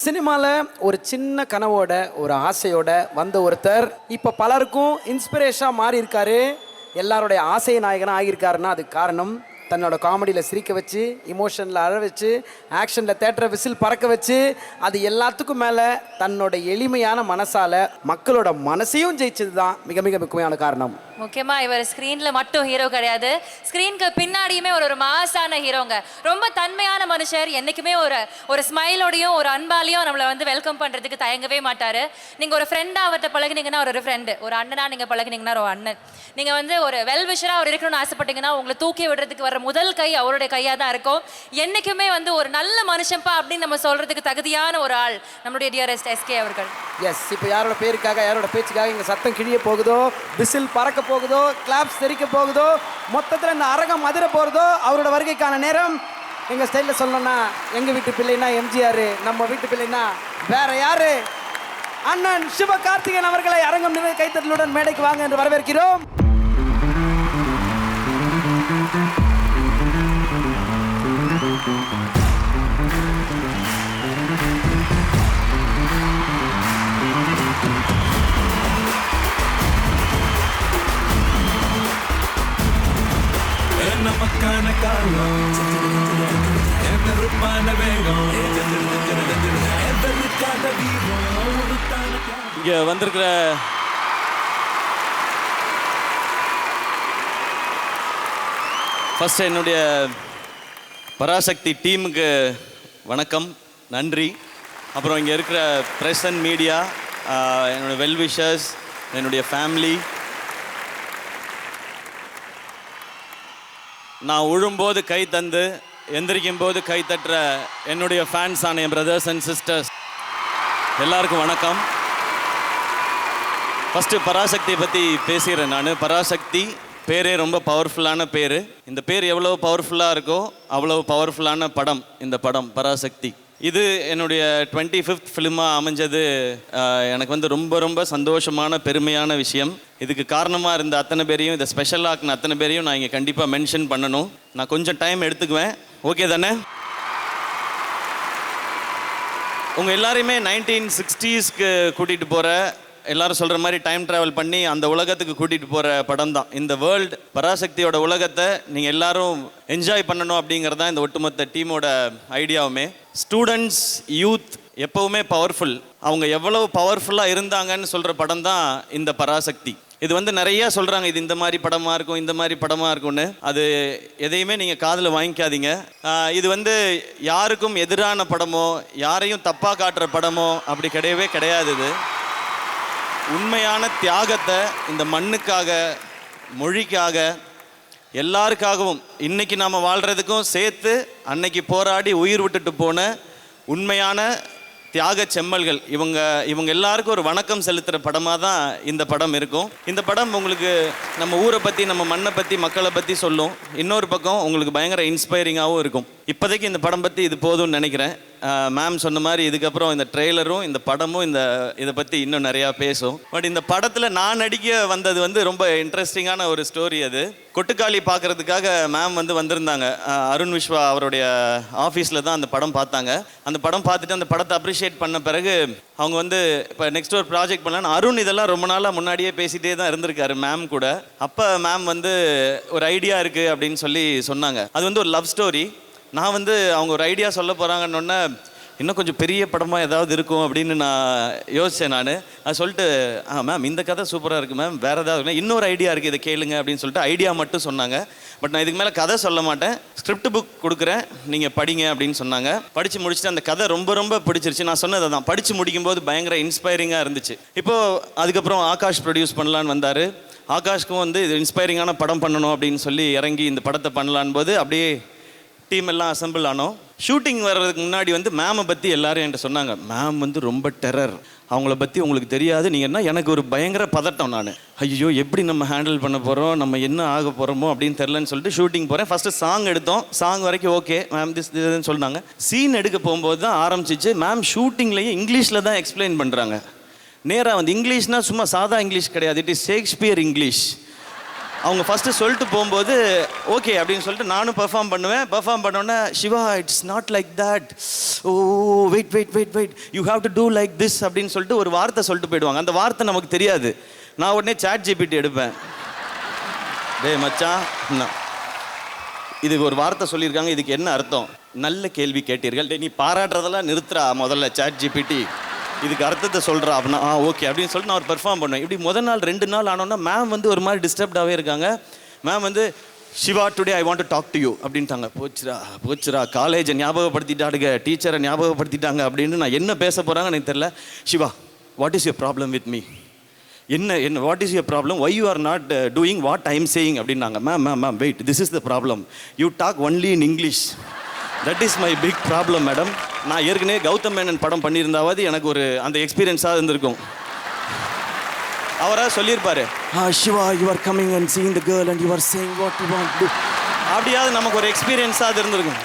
சினிமாவில் ஒரு சின்ன கனவோட ஒரு ஆசையோட வந்த ஒருத்தர் இப்போ பலருக்கும் இன்ஸ்பிரேஷனாக மாறி இருக்காரு. எல்லாருடைய ஆசை நாயகனாக ஆகியிருக்காருன்னா அதுக்கு காரணம் தன்னோட காமெடியில் சிரிக்க வச்சு, இமோஷனில் அழ வச்சு, ஆக்ஷனில் தேட்டரை விசில் பறக்க வச்சு, அது எல்லாத்துக்கும் மேலே தன்னோட எளிமையான மனசால் மக்களோட மனசையும் ஜெயிச்சது தான் மிக மிக முக்கியமான காரணம். முக்கியமாக இவர் ஸ்க்ரீனில் மட்டும் ஹீரோ கிடையாது, ஸ்க்ரீனுக்கு பின்னாடியுமே ஒரு மாசான ஹீரோங்க. ரொம்ப தன்மையான மனுஷர். என்றைக்குமே ஒரு ஸ்மைலோடையும் ஒரு அன்பாலையும் நம்மளை வெல்கம் பண்ணுறதுக்கு தயங்கவே மாட்டார். நீங்கள் ஒரு ஃப்ரெண்டாக அவர்கிட்ட பழகினீங்கன்னா ஒரு ஃப்ரெண்டு, ஒரு அண்ணனாக நீங்கள் பழகினீங்கன்னா ஒரு அண்ணன், நீங்கள் ஒரு வெல்விஷராக அவர் இருக்கணும்னு ஆசைப்பட்டீங்கன்னா உங்களை தூக்கி விடுறதுக்கு வர முதல் கை அவருடைய கையாக தான் இருக்கும். என்றைக்குமே ஒரு நல்ல மனுஷன்ப்பா அப்படின்னு நம்ம சொல்கிறதுக்கு தகுதியான ஒரு ஆள் நம்மளுடைய டியரஸ்ட் எஸ்கே அவர்கள். எஸ், இப்போ யாரோட பேருக்காக யாரோட பேச்சுக்காக இங்கே சத்தம் கிழிய போகுதோ, விசில் பறக்க போகுதோ, கிளாப்ஸ் தெரிக்க போகுதோ, மொத்தத்தில் இந்த அரங்கம் அதிர போகிறதோ, அவரோட வருகைக்கான நேரம். எங்கள் ஸ்டைலில் சொல்லணும்னா எங்கள் வீட்டு பிள்ளைனா எம்ஜிஆர், நம்ம வீட்டு பிள்ளைனா வேற யாரு, அண்ணன் சிவகார்த்திகேயன் அவர்களை அரங்கம் நிறைய கைத்தட்டலுடன் மேடைக்கு வாங்க என்று வரவேற்கிறோம். நமக்கான காலம் நெருப்பான வேகம் இங்கே வந்திருக்கிற ஃபர்ஸ்ட் என்னுடைய பராசக்தி டீமுக்கு வணக்கம், நன்றி. அப்புறம் இங்கே இருக்கிற ப்ரெஸ் அண்ட் மீடியா, என்னுடைய வெல்விஷர்ஸ், என்னுடைய ஃபேமிலி, நான் உழும்போது கை தந்து எந்திரிக்கும் போது கை தட்டுற என்னுடைய ஃபேன்ஸ் ஆன என் பிரதர்ஸ் அண்ட் சிஸ்டர்ஸ் எல்லாருக்கும் வணக்கம். ஃபஸ்ட்டு பராசக்தியை பற்றி பேசுகிறேன். நான் பராசக்தி பேரே ரொம்ப பவர்ஃபுல்லான பேர். இந்த பேர் எவ்வளோ பவர்ஃபுல்லாக இருக்கோ அவ்வளோ பவர்ஃபுல்லான படம் இந்த படம் பராசக்தி. இது என்னுடைய 25th ஃபிலிமாக அமைஞ்சது எனக்கு ரொம்ப ரொம்ப சந்தோஷமான பெருமையான விஷயம். இதுக்கு காரணமாக இருந்த அத்தனை பேரையும், இதை ஸ்பெஷல் ஆக்குன அத்தனை பேரையும் நான் இங்கே கண்டிப்பாக மென்ஷன் பண்ணணும். நான் கொஞ்சம் டைம் எடுத்துக்குவேன், ஓகே தானே? உங்கள் எல்லாரையுமே 1960ஸ்க்கு கூட்டிகிட்டு போகிற, எல்லாரும் சொல்கிற மாதிரி டைம் ட்ராவல் பண்ணி அந்த உலகத்துக்கு கூட்டிகிட்டு போகிற படம் தான் இந்த வேர்ல்டு. பராசக்தியோட உலகத்தை நீங்கள் எல்லாரும் என்ஜாய் பண்ணணும் அப்படிங்கிறது தான் இந்த ஒட்டுமொத்த டீமோட ஐடியாவுமே. ஸ்டூடெண்ட்ஸ், யூத் எப்போவுமே பவர்ஃபுல். அவங்க எவ்வளவு பவர்ஃபுல்லாக இருந்தாங்கன்னு சொல்கிற படம் தான் இந்த பராசக்தி. இது நிறைய சொல்கிறாங்க, இது இந்த மாதிரி படமாக இருக்கும், இந்த மாதிரி படமாக இருக்கும்னு. அது எதையுமே நீங்கள் காதில் வாங்கிக்காதீங்க. இது யாருக்கும் எதிரான படமோ யாரையும் தப்பாக காட்டுற படமோ அப்படி கிடையவே கிடையாது. இது உண்மையான தியாகத்தை இந்த மண்ணுக்காக, மொழிக்காக, எல்லாருக்காகவும் இன்னைக்கு நாம் வாழ்கிறதுக்கும் சேர்த்து அன்னைக்கு போராடி உயிர் விட்டுட்டு போன உண்மையான தியாக செம்மல்கள் இவங்க எல்லாருக்கும் ஒரு வணக்கம் செலுத்துகிற படமாக தான் இந்த படம் இருக்கும். இந்த படம் உங்களுக்கு நம்ம ஊரை பற்றி, நம்ம மண்ணை பற்றி, மக்களை பற்றி சொல்லும். இன்னொரு பக்கம் உங்களுக்கு பயங்கர இன்ஸ்பைரிங்காகவும் இருக்கும். இப்போதைக்கு இந்த படம் பற்றி இது போதும்னு நினைக்கிறேன். மேம் சொன்ன மாதிரி இதுக்கப்புறம் இந்த ட்ரெய்லரும் இந்த படமும் இதை பற்றி இன்னும் நிறையா பேசும். பட் இந்த படத்தில் நான் நடிக்க வந்தது ரொம்ப இன்ட்ரெஸ்டிங்கான ஒரு ஸ்டோரி. அது கொட்டுக்காளி பார்க்குறதுக்காக மேம் வந்திருந்தாங்க. அருண் விஸ்வா அவருடைய ஆஃபீஸில் தான் அந்த படம் பார்த்தாங்க. அந்த படம் பார்த்துட்டு அந்த படத்தை அப்ரிஷியேட் பண்ண பிறகு அவங்க இப்போ நெக்ஸ்ட் ஒரு ப்ராஜெக்ட் பண்ணலான்னு, அருண் இதெல்லாம் ரொம்ப நாளாக முன்னாடியே பேசிகிட்டே தான் இருந்திருக்காரு மேம் கூட. அப்போ மேம் ஒரு ஐடியா இருக்குது அப்படின்னு சொல்லி சொன்னாங்க. அது ஒரு லவ் ஸ்டோரி. நான் அவங்க ஒரு ஐடியா சொல்ல போகிறாங்கன்னொன்னே இன்னும் கொஞ்சம் பெரிய படமாக ஏதாவது இருக்கும் அப்படின்னு நான் யோசித்தேன். நான் அது சொல்லிட்டு மேம் இந்த கதை சூப்பராக இருக்குது மேம், வேறு ஏதாவது இன்னொரு ஐடியா இருக்குது, இதை கேளுங்க அப்படின்னு சொல்லிட்டு ஐடியா மட்டும் சொன்னாங்க. பட் நான் இதுக்கு மேலே கதை சொல்ல மாட்டேன், ஸ்கிரிப்ட் புக் கொடுக்குறேன், நீங்கள் படிங்க அப்படின்னு சொன்னாங்க. படித்து முடிச்சுட்டு அந்த கதை ரொம்ப ரொம்ப பிடிச்சிருச்சு. நான் சொன்னதை தான் படித்து முடிக்கும்போது பயங்கர இன்ஸ்பைரிங்காக இருந்துச்சு. இப்போது அதுக்கப்புறம் ஆகாஷ் ப்ரொடியூஸ் பண்ணலான்னு வந்தார். ஆகாஷ்க்கும் இது இன்ஸ்பைரிங்கான படம் பண்ணணும் அப்படின்னு சொல்லி இறங்கி இந்த படத்தை பண்ணலான் போது அப்படியே டீம் எல்லாம் அசம்பிள் ஆனோம். ஷூட்டிங் வர்றதுக்கு முன்னாடி மேமை பற்றி எல்லாரும் என்கிட்ட சொன்னாங்க, மேம் ரொம்ப டெரர், அவங்கள பற்றி உங்களுக்கு தெரியாது. நீங்கள் எனக்கு ஒரு பயங்கர பதட்டம். நான் ஐயோ எப்படி நம்ம ஹேண்டில் பண்ண போகிறோம், நம்ம என்ன ஆக போகிறோமோ அப்படின்னு தெரிலன்னு சொல்லிட்டு ஷூட்டிங் போகிறேன். ஃபஸ்ட்டு சாங் எடுத்தோம். சாங் வரைக்கும் ஓகே மேம், இதுன்னு சொன்னாங்க. சீன் எடுக்க போகும்போது தான் ஆரம்பிச்சிச்சு. மேம் ஷூட்டிங்லேயே இங்கிலீஷில் தான் எக்ஸ்பிளைன் பண்ணுறாங்க. நேராக இங்கிலீஷ்னால் சும்மா சாதா இங்கிலீஷ் கிடையாது, இட் இஸ் ஷேக்ஸ்பியர் இங்கிலீஷ். அவங்க ஃபஸ்ட்டு சொல்லிட்டு போகும்போது ஓகே அப்படின்னு சொல்லிட்டு நானும் பெர்ஃபார்ம் பண்ணுவேன். பெர்ஃபார்ம் பண்ணோன்னே Siva it's not like that, oh wait you have to do like this அப்படின்னு சொல்லிட்டு ஒரு வார்த்தை சொல்லிட்டு போயிடுவாங்க. அந்த வார்த்தை நமக்கு தெரியாது. நான் உடனே சாட் ஜிபிடி எடுப்பேன். டேய் மச்சான், இதுக்கு ஒரு வார்த்தை சொல்லியிருக்காங்க, இதுக்கு என்ன அர்த்தம்? நல்ல கேள்வி கேட்டீர்கள். டே நீ பாராட்டுறதெல்லாம் நிறுத்துறா முதல்ல சாட் ஜிபிடி, இதுக்கு அர்த்தத்தை சொல்கிறா அப்படின்னா ஓகே அப்படின்னு சொல்லிட்டு நான் ஒரு பெர்ஃபார்ம் பண்ணுவேன். இப்படி முதல் நாள் 2 நாள் ஆனோன்னா மேம் வந்து ஒரு மாதிரி டிஸ்டர்ப்டாகவே இருக்காங்க. மேம் வந்து Siva today I want to talk to you அப்படின்ட்டாங்க. போச்சுரா காலேஜை ஞாபகப்படுத்திட்டாடுங்க, டீச்சரை ஞாபகப்படுத்திட்டாங்க அப்படின்னு நான் என்ன பேச போகிறாங்க எனக்கு தெரியல. Siva what is your problem with me, என்ன what is your problem, why you are not doing what I am saying அப்படின்னாங்க. Ma'am wait, this is the problem, you talk only in English, that is my big problem madam. நான் ஏற்கனவே கௌதம் மேனன் படம் பண்ணியிருந்தாவது எனக்கு ஒரு அந்த எக்ஸ்பீரியன்ஸாக இருந்திருக்கும். அவராக சொல்லியிருப்பாரு, Siva you are coming and seeing the girl and you are saying what you want to, அப்படியாவது நமக்கு ஒரு எக்ஸ்பீரியன்ஸாக அது இருந்திருக்கும்.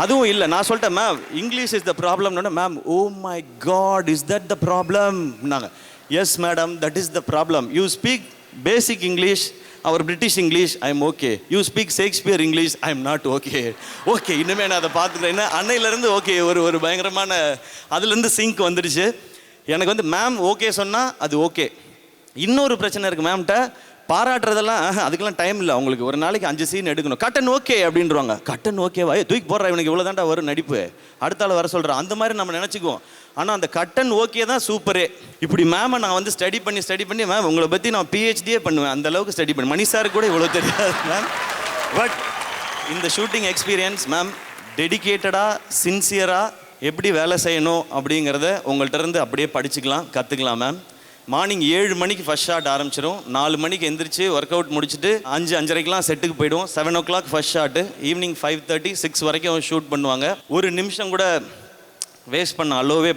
அதுவும் இல்லை, நான் சொல்லிட்டேன் மேம் இங்கிலீஷ் இஸ் த ப்ராப்ளம்னு. Ma'am oh my god is that the problem நாங்கள். Yes madam that is the problem, you speak basic English, our British English I am okay, you speak Shakespeare English I am not okay. Okay இனிமேல் நான் அதை பார்த்துக்கிறேன். அன்னையிலேருந்து okay ஒரு பயங்கரமான அதுலேருந்து sink வந்துடுச்சு எனக்கு. வந்து மேம் ஓகே சொன்னால் அது ஓகே. இன்னொரு பிரச்சனை இருக்குது மேம்கிட்ட, பாராட்டுறதெல்லாம் அதுக்கெல்லாம் டைம் இல்லை அவங்களுக்கு. ஒரு நாளைக்கு 5 சீன் எடுக்கணும், கட்டன் ஓகே அப்படின்றவாங்க. கட்டன் ஓகேவா, தூக்கி போடுறா இவனுக்கு இவ்வளோ தாண்டா வரும் நடிப்பு, அடுத்த ஆள் வர சொல்கிறான், அந்த மாதிரி நம்ம நினச்சிக்குவோம். ஆனால் அந்த கட்டன் ஓகே தான் சூப்பரே. இப்படி மேமை நான் வந்து ஸ்டடி பண்ணி மேம் உங்களை பற்றி நான் பிஹெச்டியே பண்ணுவேன், அந்த அளவுக்கு ஸ்டடி பண்ணி. மணி சார் கூட இவ்வளோ தெரியாது மேம். பட் இந்த ஷூட்டிங் எக்ஸ்பீரியன்ஸ் மேம் டெடிக்கேட்டடாக சின்சியராக எப்படி வேலை செய்யணும் அப்படிங்கிறத உங்கள்கிட்ட இருந்து அப்படியே படிச்சுக்கலாம், கற்றுக்கலாம் மேம். மார்னிங் 7 மணிக்கு ஃபஸ்ட் ஷாட் ஆரம்பிச்சிடும், 4 மணிக்கு எந்திரிச்சு ஒர்க் அவுட் முடிச்சுட்டு 5:30க்கெலாம் செட்டுக்கு போய்டும். 7 o'clock ஃபஸ்ட் ஷாட்டு, ஈவினிங் 5:30 6 வரைக்கும் ஷூட் பண்ணுவாங்க. ஒரு நிமிஷம் கூட வேஸ்ட்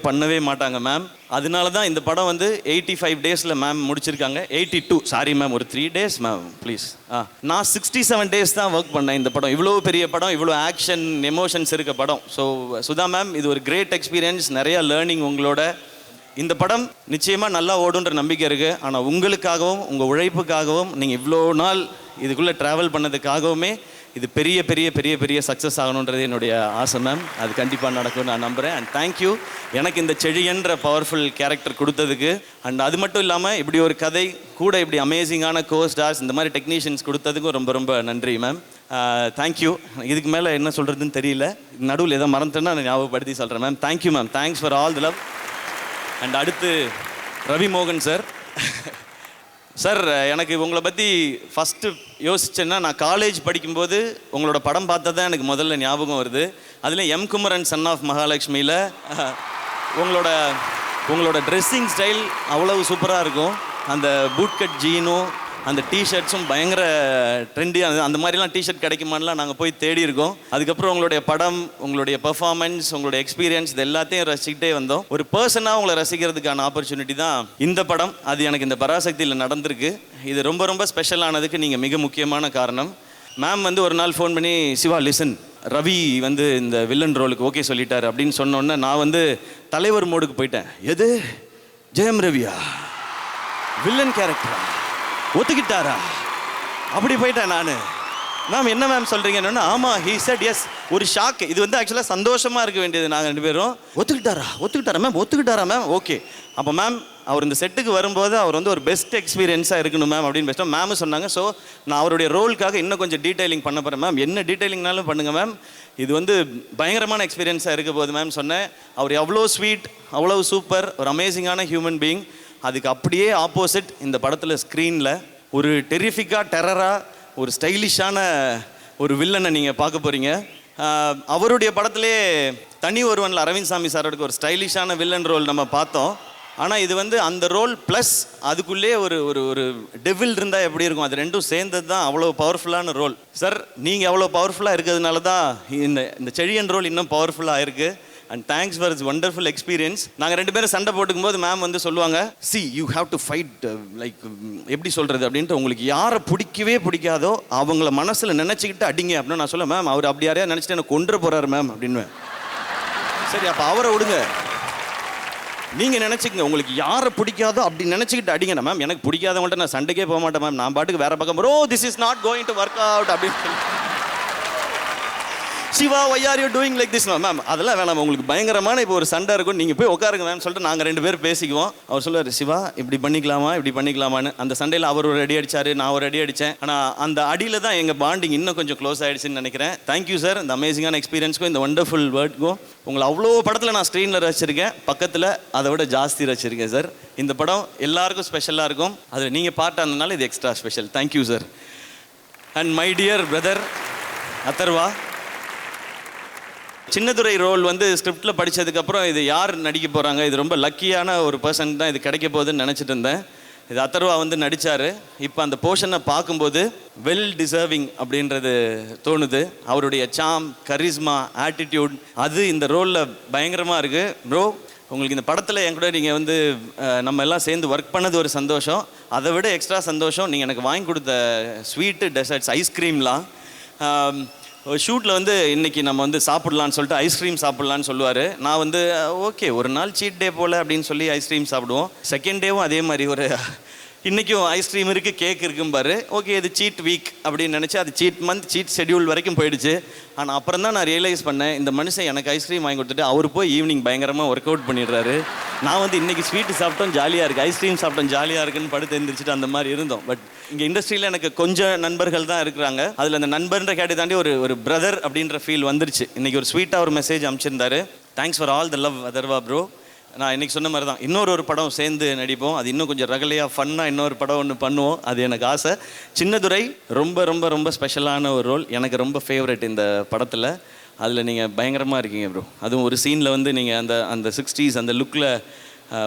பண்ணவே மாட்டாங்க மேம். அதனால தான் இந்த படம் வந்து 85 டேஸில் மேம் முடிச்சிருக்காங்க. 82 சாரி மேம், ஒரு 3 days மேம் ப்ளீஸ். நான் 67 days தான் ஒர்க் பண்ணேன் இந்த படம். இவ்வளோ பெரிய படம், இவ்வளோ ஆக்ஷன் எமோஷன்ஸ் இருக்க படம். ஸோ சுதா மேம் இது ஒரு கிரேட் எக்ஸ்பீரியன்ஸ், நிறையா லேர்னிங் உங்களோட. இந்த படம் நிச்சயமாக நல்லா ஓடுன்ற நம்பிக்கை இருக்குது. ஆனால் உங்களுக்காகவும் உங்கள் உழைப்புக்காகவும் நீங்கள் இவ்வளோ நாள் இதுக்குள்ளே ட்ராவல் பண்ணதுக்காகவுமே இது பெரிய பெரிய பெரிய பெரிய சக்ஸஸ் ஆகணுன்றது என்னுடைய ஆசை மேம். அது கண்டிப்பாக நடக்கும்னு நான் நம்புகிறேன். அண்ட் தேங்க்யூ எனக்கு இந்த செழியன்ற பவர்ஃபுல் கேரக்டர் கொடுத்ததுக்கு. அண்ட் அது மட்டும் இல்லாமல் இப்படி ஒரு கதை கூட இப்படி அமேசிங்கான கோஸ்டார்ஸ் இந்த மாதிரி டெக்னீஷியன்ஸ் கொடுத்ததுக்கும் ரொம்ப ரொம்ப நன்றி மேம். தேங்க்யூ. இதுக்கு மேலே என்ன சொல்கிறதுன்னு தெரியல, நடுவில் எதோ மறந்துட்டேன்னா நான் ஞாபகப்படுத்தி சொல்கிறேன் ma'am. Thank you ma'am, thanks for all the love. And அடுத்து ரவி மோகன் சார். சார் எனக்கு உங்களை பற்றி ஃபஸ்ட்டு யோசிச்சேன்னா, நான் காலேஜ் படிக்கும்போது உங்களோட படம் பார்த்தா தான் எனக்கு முதல்ல ஞாபகம் வருது. அதில் எம் குமரன் சன் ஆஃப் மகாலட்சுமியில் உங்களோட ட்ரெஸ்ஸிங் ஸ்டைல் அவ்வளவு சூப்பராக இருக்கும். அந்த பூட் கட் ஜீனும் அந்த டிஷர்ட்ஸும் பயங்கர ட்ரெண்டியாக, அந்த மாதிரிலாம் டிஷர்ட் கிடைக்குமான்லாம் நாங்கள் போய் தேடி இருக்கோம். அதுக்கப்புறம் உங்களுடைய படம், உங்களுடைய பெர்ஃபார்மன்ஸ், உங்களுடைய எக்ஸ்பீரியன்ஸ் இது எல்லாத்தையும் ரசிக்கிட்டே வந்தோம். ஒரு பர்சனாக உங்களை ரசிக்கிறதுக்கான ஆப்பர்ச்சுனிட்டி தான் இந்த படம். அது எனக்கு இந்த பராசக்தியில் நடந்திருக்கு. இது ரொம்ப ரொம்ப ஸ்பெஷலானதுக்கு நீங்கள் மிக முக்கியமான காரணம். மேம் வந்து ஒரு நாள் ஃபோன் பண்ணி, சிவா லிசன், ரவி வந்து இந்த வில்லன் ரோலுக்கு ஓகே சொல்லிட்டார் அப்படின்னு சொன்னோன்னே நான் வந்து தலைவர் மோடுக்கு போயிட்டேன். எது ஜெயம் ரவியா வில்லன் கேரக்டரா, ஒத்துக்கிட்டாரா, அப்படி போயிட்டேன் நான். மேம் என்ன மேம் சொல்கிறீங்கன்னு, ஆமாம் ஹீ செட் எஸ். ஒரு ஷாக். இது வந்து ஆக்சுவலாக சந்தோஷமாக இருக்க வேண்டியது. நாங்கள் 2 பேரும் ஒத்துக்கிட்டாரா மேம் ஓகே. அப்போ மேம் அவர் இந்த செட்டுக்கு வரும்போது அவர் வந்து ஒரு பெஸ்ட் எக்ஸ்பீரியன்ஸாக இருக்கணும் மேம் அப்படின்னு பேசிட்டோம். மேம் சொன்னாங்க, ஸோ நான் அவருடைய ரோலுக்காக இன்னும் கொஞ்சம் டீட்டெயிலிங் பண்ண போகிறேன் மேம். என்ன டீட்டெயிலிங்னாலும் பண்ணுங்கள் மேம், இது வந்து பயங்கரமான எக்ஸ்பீரியன்ஸாக இருக்க போகுது மேம் சொன்னேன். அவர் எவ்வளோ ஸ்வீட், அவ்வளோ சூப்பர், ஒரு அமேசிங்கான ஹியூமன் பீயிங். அதுக்கு அப்படியே ஆப்போசிட் இந்த படத்தில் ஸ்க்ரீனில் ஒரு டெரிஃபிக்காக டெரராக ஒரு ஸ்டைலிஷான ஒரு வில்லனை நீங்கள் பார்க்க போகிறீங்க. அவருடைய படத்திலே தனி ஒருவனில் அரவிந்த் சாமி சாரோட ஒரு ஸ்டைலிஷான வில்லன் ரோல் நம்ம பார்த்தோம். ஆனால் இது வந்து அந்த ரோல் ப்ளஸ் அதுக்குள்ளே ஒரு ஒரு டெவில் இருந்தால் எப்படி இருக்கும், அது ரெண்டும் சேர்ந்தது தான் அவ்வளோ பவர்ஃபுல்லான ரோல். சார் நீங்கள் அவ்வளோ பவர்ஃபுல்லாக இருக்கிறதுனால தான் இந்த செழியன் ரோல் இன்னும் பவர்ஃபுல்லாக இருக்குது. And thanks for it's wonderful experience. நாங்கள் 2 பேரும் சண்டை போட்டுக்கும் போது மேம் வந்து சொல்லுவாங்க, C you have to fight, like எப்படி சொல்கிறது அப்படின்ட்டு, உங்களுக்கு யாரை பிடிக்காதோ அவங்கள மனசில் நினச்சிக்கிட்டு அடிங்க அப்படின்னு நான் சொல்ல. மேம் அவர் அப்படி யாரையா நினச்சிட்டு எனக்கு கொண்டு போகிறாரு மேம் அப்படின்னு. சரி அப்போ அவரை விடுங்க, நீங்கள் நினச்சிக்கங்க உங்களுக்கு யாரை பிடிக்காதோ அப்படி நினச்சிக்கிட்டு அடிங்க மேம். எனக்கு பிடிக்காதவங்கள்ட்ட நான் சண்டைக்கே போக மாட்டேன் மேம். நான் பாட்டுக்கு வேற பக்கம் bro this is not going to work out அப்படின்னு சொல்லி Siva why are you doing like this ma'am. அதெல்லாம் வேணாம், உங்களுக்கு பயங்கரமான இப்போ ஒரு சண்டை இருக்கும், நீங்கள் போய் உட்காருங்க மேம் சொல்லிட்டு நாங்கள் 2 பேர் பேசிக்குவோம். அவர் சொல்லுவார் சிவா இப்படி பண்ணிக்கலாமா இப்படி பண்ணிக்கலாமான்னு. அந்த சண்டையில் அவர் ஒரு அடி அடிச்சாரு, நான் ஒரு அடி அடித்தேன். ஆனால் அந்த அடியில் தான் எங்கள் பாண்டிங் இன்னும் கொஞ்சம் க்ளோஸ் ஆகிடுச்சுன்னு நினைக்கிறேன். தேங்க்யூ சார் இந்த அமேசிங்கான எக்ஸ்பீரியன்ஸ்க்கும் இந்த ஒண்டர்ஃபுல் வேர்ட்க்கும். உங்களை அவ்வளோ படத்தில் நான் ஸ்க்ரீனில் ரசிச்சிருக்கேன், பக்கத்தில் அதை விட ஜாஸ்தி ரசிச்சிருக்கேன் சார். இந்த படம் எல்லாருக்கும் ஸ்பெஷலாக இருக்கும், அதில் நீங்கள் பார்ட் ஆனதுனால இது extra special. Thank you sir. And my dear brother Atharva, Chinnadurai role வந்து ஸ்கிரிப்டில் படித்ததுக்கப்புறம் இது யார் நடிக்க போகிறாங்க, இது ரொம்ப லக்கியான ஒரு பர்சன் தான் இது கிடைக்க போகுதுன்னு நினச்சிட்டு இருந்தேன். இது அதர்வா வந்து நடித்தார். இப்போ அந்த போர்ஷனை பார்க்கும்போது வெல் டிசர்விங் அப்படின்றது தோணுது. அவருடைய சாம், கரிஸ்மா, ஆட்டிடியூட் அது இந்த ரோலில் பயங்கரமாக இருக்குது. ப்ரோ உங்களுக்கு இந்த படத்தில் என் கூட நீங்கள் வந்து நம்ம எல்லாம் சேர்ந்து ஒர்க் பண்ணது ஒரு சந்தோஷம். அதை விட எக்ஸ்ட்ரா சந்தோஷம் நீங்கள் எனக்கு வாங்கி கொடுத்த ஸ்வீட்டு, டெசர்ட்ஸ், ஐஸ்கிரீம்லாம். ஷூட்டில் வந்து இன்றைக்கி நம்ம வந்து சாப்பிட்லான்னு சொல்லிட்டு ஐஸ்கிரீம் சாப்பிட்லான்னு சொல்லுவார். நான் வந்து ஓகே ஒரு நாள் சீட் டே போல் அப்படின்னு சொல்லி ஐஸ்கிரீம் சாப்பிடுவோம். செகண்ட் டேவும் அதே மாதிரி ஒரு இன்றைக்கும் ஐஸ்கிரீம் இருக்குது, கேக் இருக்கும் பாரு. ஓகே இது சீட் வீக் அப்படின்னு நினச்சி அது சீட் மந்த், சீட் ஷெட்யூல் வரைக்கும் போயிடுச்சு. ஆனால் அப்புறம் தான் நான் ரியலைஸ் பண்ணேன், இந்த மனுஷன் எனக்கு ஐஸ்கிரீம் வாங்கி கொடுத்துட்டு அவர் போய் ஈவினிங் பயங்கரமாக ஒர்க் அவுட் பண்ணிடுறாரு. நான் வந்து இன்றைக்கி ஸ்வீட்டு சாப்பிட்டோம் ஜாலியாக இருக்குது, ஐஸ்கிரீம் சாப்பிட்டோம் ஜாலியாக இருக்குன்னு படுத்து எழுந்திரிச்சிட்டு அந்த மாதிரி இருந்தோம். பட் இங்கே இண்டஸ்ட்ரியில் எனக்கு கொஞ்சம் நண்பர்கள் தான் இருக்கிறாங்க. அதில் அந்த நண்பர்ன்ற கேட்டு தாண்டி ஒரு பிரதர் அப்படின்ற ஃபீல் வந்துருச்சு. இன்றைக்கி ஒரு ஸ்வீட்டாக ஒரு மெசேஜ் அனுப்பிச்சிருந்தாரு. Thanks for all the love Atharva bro. நான் இன்றைக்கி சொன்ன மாதிரி தான் இன்னொரு படம் சேர்ந்து நடிப்போம். அது இன்னும் கொஞ்சம் ரகலையாக ஃபன்னாக இன்னொரு படம் ஒன்று பண்ணுவோம். அது எனக்கு ஆசை. சின்னதுரை ரொம்ப ரொம்ப ரொம்ப ஸ்பெஷலான ஒரு ரோல், எனக்கு ரொம்ப ஃபேவரட் இந்த படத்தில். அதில் நீங்கள் பயங்கரமாக இருக்கீங்க ப்ரோ. அதுவும் ஒரு சீனில் வந்து நீங்கள் அந்த 60s அந்த லுக்கில்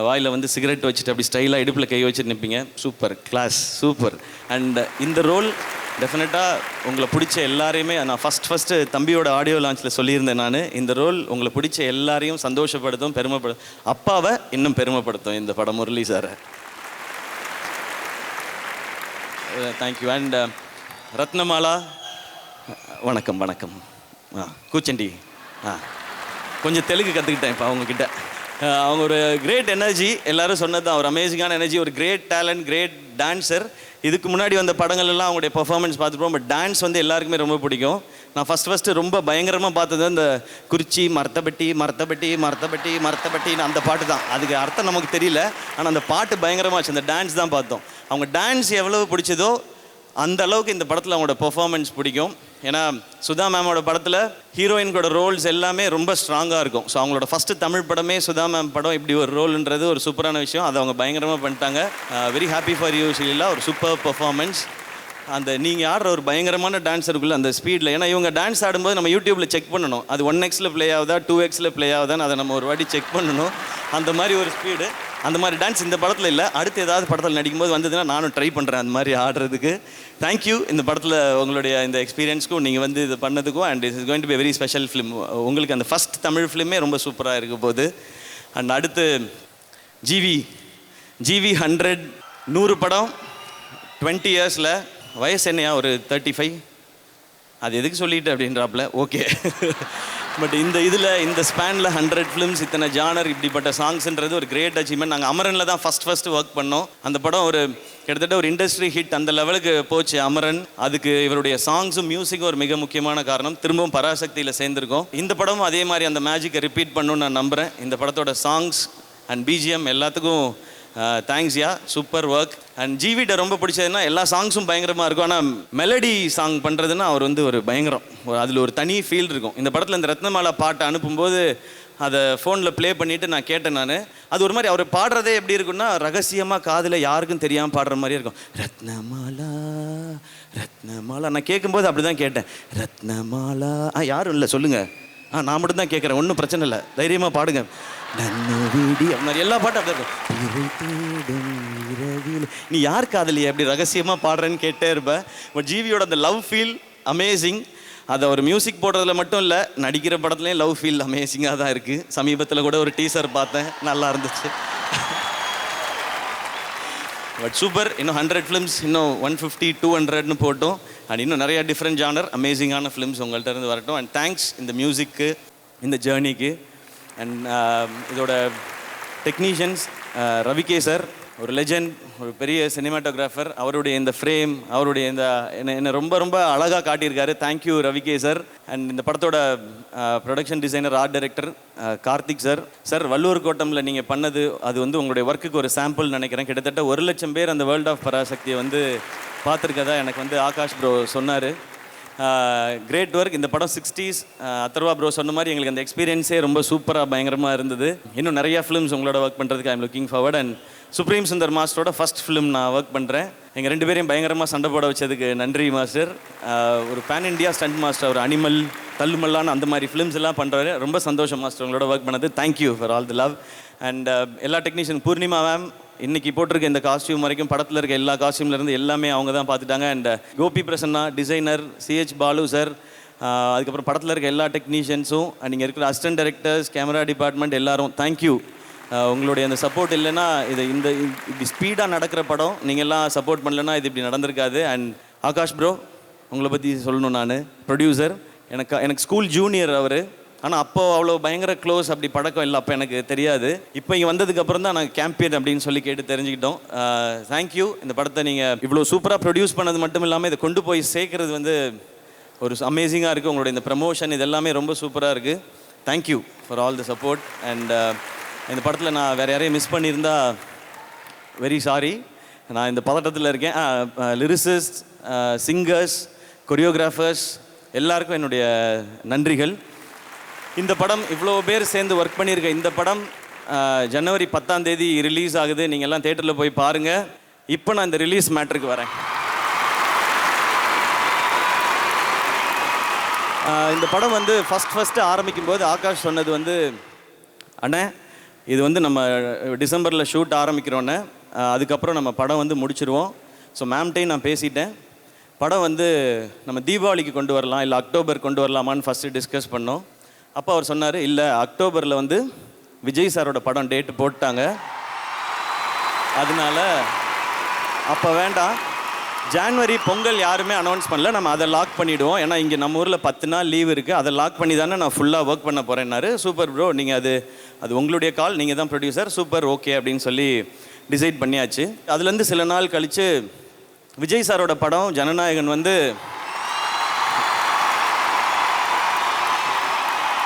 வாயில் வந்து சிகரெட் வச்சுட்டு அப்படி ஸ்டைலாக இடுப்பில் கை வச்சுட்டு நிற்பீங்க. Super class, super. அண்ட் இந்த ரோல் டெஃபினட்டாக உங்களை பிடிச்ச எல்லாரையுமே நான் ஃபஸ்ட்டு தம்பியோட ஆடியோ லான்ச்சில் சொல்லியிருந்தேன். நான் இந்த ரோல் உங்களை பிடிச்ச எல்லாரையும் சந்தோஷப்படுத்தும், பெருமைப்படுத்தும், அப்பாவை இன்னும் பெருமைப்படுத்தும் இந்த படம். Murali sir thank you. And Ratnamala வணக்கம் வணக்கம். கூச்சண்டி கொஞ்சம் தெலுங்கு கற்றுக்கிட்டேன் இப்போ அவங்கக்கிட்ட. அவங்க ஒரு கிரேட் எனர்ஜி, எல்லோரும் சொன்னது தான், ஒரு அமேசிங்கான எனர்ஜி, ஒரு கிரேட் டேலண்ட், கிரேட் டான்ஸர். இதுக்கு முன்னாடி வந்த படங்கள் எல்லாம் அவங்களுடைய பெர்ஃபார்மன்ஸ் பார்த்துப்போம். பட் டான்ஸ் வந்து எல்லாருக்குமே ரொம்ப பிடிக்கும். நான் ஃபஸ்ட்டு ரொம்ப பயங்கரமாக பார்த்தது இந்த குறிச்சி மரத்தப்பட்டி மரத்தப்பட்டி மரத்தப்பட்டி மரத்தப்பட்டின்னு அந்த பாட்டு தான். அதுக்கு அர்த்தம் நமக்கு தெரியல, ஆனால் அந்த பாட்டு பயங்கரமாச்சு. அந்த டான்ஸ் தான் பார்த்தோம். அவங்க டான்ஸ் எவ்வளவு பிடிச்சதோ அந்த அளவுக்கு இந்த படத்தில் அவங்களோட பெர்ஃபார்மன்ஸ் பிடிக்கும். ஏன்னா சுதா மேமோட படத்தில் ஹீரோயின்கோட ரோல்ஸ் எல்லாமே ரொம்ப ஸ்ட்ராங்காக இருக்கும். ஸோ அவங்களோட ஃபஸ்ட்டு தமிழ் படமே சுதா மேம் படம் இப்படி ஒரு ரோல்ன்றது ஒரு சூப்பரான விஷயம். அதை அவங்க பயங்கரமாக பண்ணிட்டாங்க. Very happy for you Sheela. ஒரு சூப்பர் பெர்ஃபார்மன்ஸ். அந்த நீங்கள் ஆடுற ஒரு பயங்கரமான டான்ஸ் இருக்குல்ல அந்த ஸ்பீடில். ஏன்னா இவங்க டான்ஸ் ஆடும்போது நம்ம யூடியூப்பில் செக் பண்ணணும், அது 1xல ப்ளே ஆகுதா 2xல ப்ளே ஆகுதான்னு அதை நம்ம ஒரு வாட்டி செக் பண்ணணும். அந்த மாதிரி ஒரு ஸ்பீடு, அந்த மாதிரி டான்ஸ் இந்த படத்தில் இல்லை. அடுத்து ஏதாவது படத்தில் நடிக்கும்போது வந்ததுன்னா நானும் ட்ரை பண்ணுறேன் அந்த மாதிரி ஆடுறதுக்கு. தேங்க்யூ இந்த படத்தில் உங்களுடைய இந்த எக்ஸ்பீரியன்ஸ்க்கும் நீங்கள் வந்து இது பண்ணதுக்கும். And it is going to be very special film. உங்களுக்கு அந்த ஃபஸ்ட் தமிழ் ஃபிலிமே ரொம்ப சூப்பராக இருக்க போகுது. அண்ட் அடுத்து ஜிவி 100 படம் 20 இயர்ஸில். வயசு என்னையா ஒரு 35? அது எதுக்கு சொல்லிட்டு அப்படின்றாப்புல. ஓகே. பட் இந்த ஸ்பேனில் 100 ஃபிலிம்ஸ், இத்தனை ஜானர், இப்படிப்பட்ட சாங்ஸ்ன்றது ஒரு கிரேட் அச்சீவ்மெண்ட். நாங்கள் அமரனில் தான் ஃபஸ்ட்டு ஒர்க் பண்ணோம். அந்த படம் ஒரு கிட்டத்தட்ட ஒரு இண்டஸ்ட்ரி ஹிட் அந்த லெவலுக்கு போச்சு அமரன். அதுக்கு இவருடைய சாங்ஸும் மியூசிக்கும் ஒரு மிக முக்கியமான காரணம். திரும்பவும் பராசக்தியில் சேர்ந்துருக்கோம். இந்த படமும் அதே மாதிரி அந்த மேஜிக்கை ரிப்பீட் பண்ணணும்னு நான் நம்புகிறேன். இந்த படத்தோட சாங்ஸ் அண்ட் பிஜிஎம் எல்லாத்துக்கும் தேங்க்ஸ் யா, சூப்பர் ஒர்க். அண்ட் ஜிவிட்ட ரொம்ப பிடிச்சதுன்னா எல்லா சாங்ஸும் பயங்கரமாக இருக்கும். ஆனால் மெலடி சாங் பண்ணுறதுன்னா அவர் வந்து ஒரு பயங்கரம், அதில் ஒரு தனி ஃபீல் இருக்கும். இந்த படத்தில் இந்த ரத்னமாலா பாட்டை அனுப்பும்போது அதை ஃபோனில் ப்ளே பண்ணிவிட்டு நான் கேட்டேன். நான் அது ஒரு மாதிரி அவர் பாடுறதே எப்படி இருக்குன்னா ரகசியமாக காதில் யாருக்கும் தெரியாமல் பாடுற மாதிரி இருக்கும். ரத்னமாலா ரத்னமாலா. நான் கேட்கும்போது அப்படி தான் கேட்டேன். ரத்னமாலா. யாரும் இல்லை சொல்லுங்கள். நான் மட்டும் தான் கேட்குறேன், ஒன்றும் பிரச்சனை இல்லை, தைரியமாக பாடுங்க. நன்னவீடி அது மாதிரி எல்லா பாட்டும் அப்படி இருக்கும். நீ யார் காதலியா அப்படி ரகசியமாக பாடுறேன்னு கேட்டே இருப்பேன். பட் ஜிவியோட அந்த லவ் ஃபீல் அமேசிங். அதை ஒரு மியூசிக் போடுறதுல மட்டும் இல்லை, நடிக்கிற படத்துலேயும் லவ் ஃபீல் அமேசிங்காக தான் இருக்குது. சமீபத்தில் கூட ஒரு டீசர் பார்த்தேன், நல்லா இருந்துச்சு. But super. இன்னும் 100 ஃபிலிம்ஸ், இன்னும் 150, 200ன்னு போட்டோம். அண்ட் இன்னும் நிறையா டிஃப்ரெண்ட் ஜானர் அமேசிங்கான ஃபிலிம்ஸ் உங்கள்கிட்ட இருந்து வரட்டும். அண்ட் தேங்க்ஸ் இந்த மியூசிக்கு, இந்த ஜேர்னிக்கு. அண்ட் இதோட டெக்னீஷியன்ஸ் ரவிகே சார், ஒரு லெஜெண்ட், ஒரு பெரிய சினிமாட்டோகிராஃபர். அவருடைய இந்த ஃப்ரேம், அவருடைய இந்த என்னை ரொம்ப ரொம்ப அழகாக காட்டியிருக்காரு. Thank you Ravi K sir. அண்ட் இந்த படத்தோட production designer, art director Karthik sir. Sir, Valluvar கோட்டமில் நீங்கள் பண்ணது அது வந்து உங்களுடைய ஒர்க்குக்கு ஒரு சாம்பிள் நினைக்கிறேன். கிட்டத்தட்ட 1,00,000 பேர் அந்த வேர்ல்ட் ஆஃப் பராசக்தியை வந்து பார்த்துருக்கதா எனக்கு வந்து ஆகாஷ் ப்ரோ சொன்னார். Great work. இந்த படம் 60s. அத்தர்வா ப்ரோ சொன்ன மாதிரி எங்களுக்கு அந்த எக்ஸ்பீரியன்ஸே ரொம்ப சூப்பராக பயங்கரமாக இருந்தது. இன்னும் நிறையா ஃபிலிம்ஸ் உங்களோட ஒர்க் பண்ணுறதுக்கு I'm looking forward. And Supreme Sundar மாஸ்டரோட ஃபர்ஸ்ட் ஃபிலிம் நான் ஒர்க் பண்ணுறேன். எங்கள் 2 பேரையும் பயங்கரமாக சண்டை போட வச்சதுக்கு நன்றி மாஸ்டர். ஒரு பேன் இண்டியா ஸ்டண்ட் மாஸ்டர், ஒரு அனிமல், தள்ளுமல்லான்னு அந்த மாதிரி ஃபிலிம்ஸ் எல்லாம் பண்ணுறாரு. ரொம்ப சந்தோஷம் மாஸ்டர் உங்களோட ஒர்க் பண்ணது. Thank you for all the love. And எல்லா டெக்னீஷியன், பூர்ணிமா மேம் இன்னைக்கு போட்டிருக்க இந்த காஸ்டியூம் வரைக்கும், படத்தில் இருக்க எல்லா காஸ்டியூம்லேருந்து எல்லாமே அவங்க தான் பார்த்துட்டாங்க. And Gopi Prasanna designer, CH Balu sir, அதுக்கப்புறம் படத்தில் இருக்க எல்லா டெக்னீஷியன்ஸும், நீங்கள் இருக்கிற அசிஸ்டன்ட் டைரக்டர்ஸ், கேமரா டிபார்ட்மெண்ட் எல்லாரும் தேங்க்யூ. உங்களுடைய அந்த சப்போர்ட் இல்லைன்னா இப்படி ஸ்பீடாக நடக்கிற படம் நீங்கள் எல்லாம் சப்போர்ட் பண்ணலைன்னா இது இப்படி நடந்திருக்காது. அண்ட் ஆகாஷ் ப்ரோ, உங்களை பற்றி சொல்லணும். நான் ப்ரொடியூசர், எனக்கு ஸ்கூல் ஜூனியர் அவர். ஆனால் அப்போது அவ்வளோ பயங்கர க்ளோஸ் அப்படி பழக்கம் இல்லை, அப்போ எனக்கு தெரியாது. இப்போ இங்கே வந்ததுக்கப்புறம் தான் நான் கேம்பியன் அப்படின்னு சொல்லி கேட்டு தெரிஞ்சுக்கிட்டோம். தேங்க்யூ. இந்த படத்தை நீங்கள் இவ்வளோ சூப்பராக ப்ரொடியூஸ் பண்ணது மட்டும் இல்லாமல் இதை கொண்டு போய் சேர்க்குறது வந்து ஒரு அமேசிங்காக இருக்குது. உங்களுடைய இந்த ப்ரமோஷன் இது எல்லாமே ரொம்ப சூப்பராக இருக்குது. Thank you for all the support. And இந்த படத்தில் நான் வேறு யாரையும் மிஸ் பண்ணியிருந்தா வெரி சாரி. நான் இந்த பதட்டத்தில் இருக்கேன். லிரிசிஸ்ட், சிங்கர்ஸ், கொரியோகிராஃபர்ஸ் எல்லாருக்கும் என்னுடைய நன்றிகள். இந்த படம் இவ்வளோ பேர் சேர்ந்து ஒர்க் பண்ணியிருக்க இந்த படம் ஜனவரி 10ஆம் தேதி ரிலீஸ் ஆகுது. நீங்கள் எல்லாம் தேட்டரில் போய் பாருங்கள். இப்போ நான் இந்த ரிலீஸ் மேட்ருக்கு வரேன். இந்த படம் வந்து ஃபஸ்ட்டு ஆரம்பிக்கும் போது ஆகாஷ் சொன்னது வந்து, அண்ணே இது வந்து நம்ம டிசம்பரில் ஷூட் ஆரம்பிக்கிறோன்னே, அதுக்கப்புறம் நம்ம படம் வந்து முடிச்சிருவோம். ஸோ மேம்கிட்டையும் நான் பேசிட்டேன். படம் வந்து நம்ம தீபாவளிக்கு கொண்டு வரலாம், இல்லை அக்டோபர் கொண்டு வரலாமான்னு ஃபஸ்ட்டு டிஸ்கஸ் பண்ணோம். அப்போ அவர் சொன்னார், இல்லை அக்டோபரில் வந்து விஜய் சாரோட படம் டேட்டு போட்டாங்க, அதனால அப்போ வேண்டாம். ஜான்வரி பொங்கல் யாருமே அனௌன்ஸ் பண்ணல, நம்ம அதை லாக் பண்ணிவிடுவோம். ஏன்னா இங்கே நம்ம ஊரில் 10 நாள் லீவ் இருக்குது, அதை லாக் பண்ணி தானே நான் ஃபுல்லாக ஒர்க் பண்ண போகிறேன்னாரு. சூப்பர் ப்ரோ, நீங்கள் அது உங்களுடைய கால், நீங்கள் தான் ப்ரொடியூசர், சூப்பர் ஓகே அப்படின்னு சொல்லி டிசைட் பண்ணியாச்சு. அதுலேருந்து சில நாள் கழித்து விஜய் சாரோட படம் ஜனநாயகன் வந்து